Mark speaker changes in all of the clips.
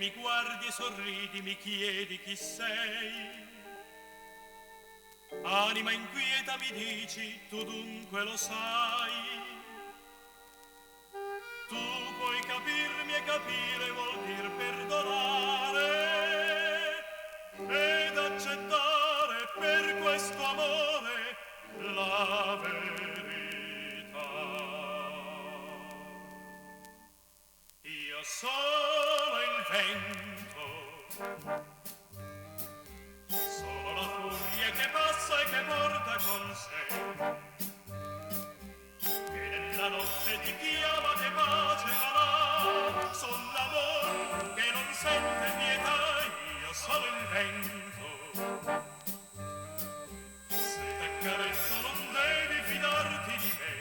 Speaker 1: mi guardi e sorridi, mi chiedi chi sei. Anima inquieta mi dici, tu dunque lo sai. Tu puoi capirmi e capire vuol dir perdonare ed accettare per questo amore la verità. Io sono il vento, sono la furia che passa e che porta con sé, che nella notte ti chiama, che pace non ha, son l'amor che non sente pietà. Io sono il vento, se t'accarezzo non devi fidarti di me.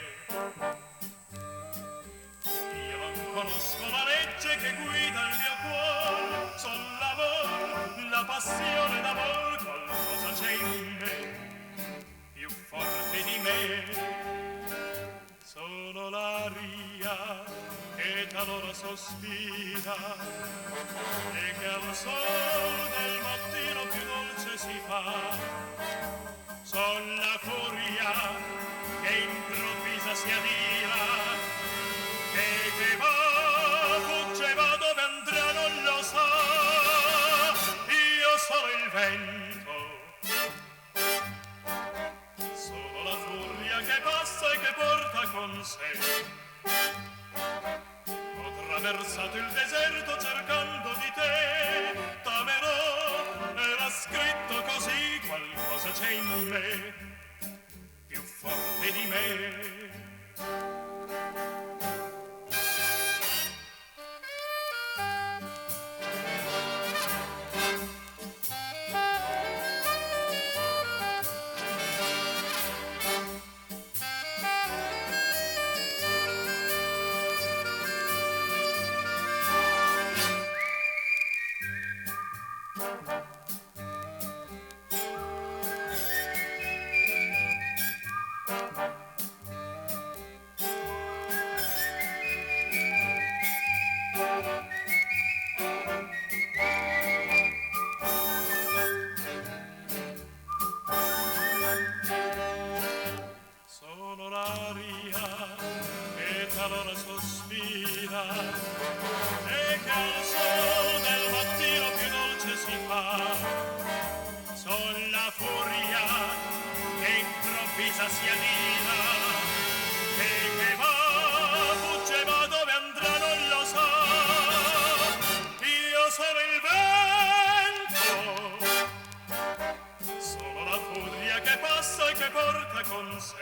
Speaker 1: Io non conosco la legge che guida il mio cuore, son l'amor, la passione d'amor, qualcosa c'è in me, più forte di me. Sono l'aria che talora sospira e che al sol del mattino più dolce si fa. Son la furia che improvvisa si adira e che va, fugge, va dove andrà non lo sa. Io sono il vento, sono la furia che passa e che porta con sé. Ho traversato il deserto cercando di te, t'amerò, era scritto così, qualcosa c'è in me, più forte di me. Sono l'aria che talora sospira e che al sol del mattino più dolce si fa. Son la furia che improvvisa si adira e che va, fugge, va dove andrà non lo sa. Io sono il vento, sono la furia che passa e che porta con sé.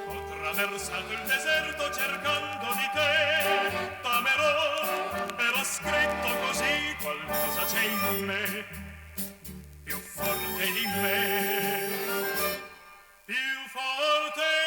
Speaker 1: Ho traversato il deserto cercando di te, t'amerò, era scritto così, qualcosa c'è in me, più forte di me, più forte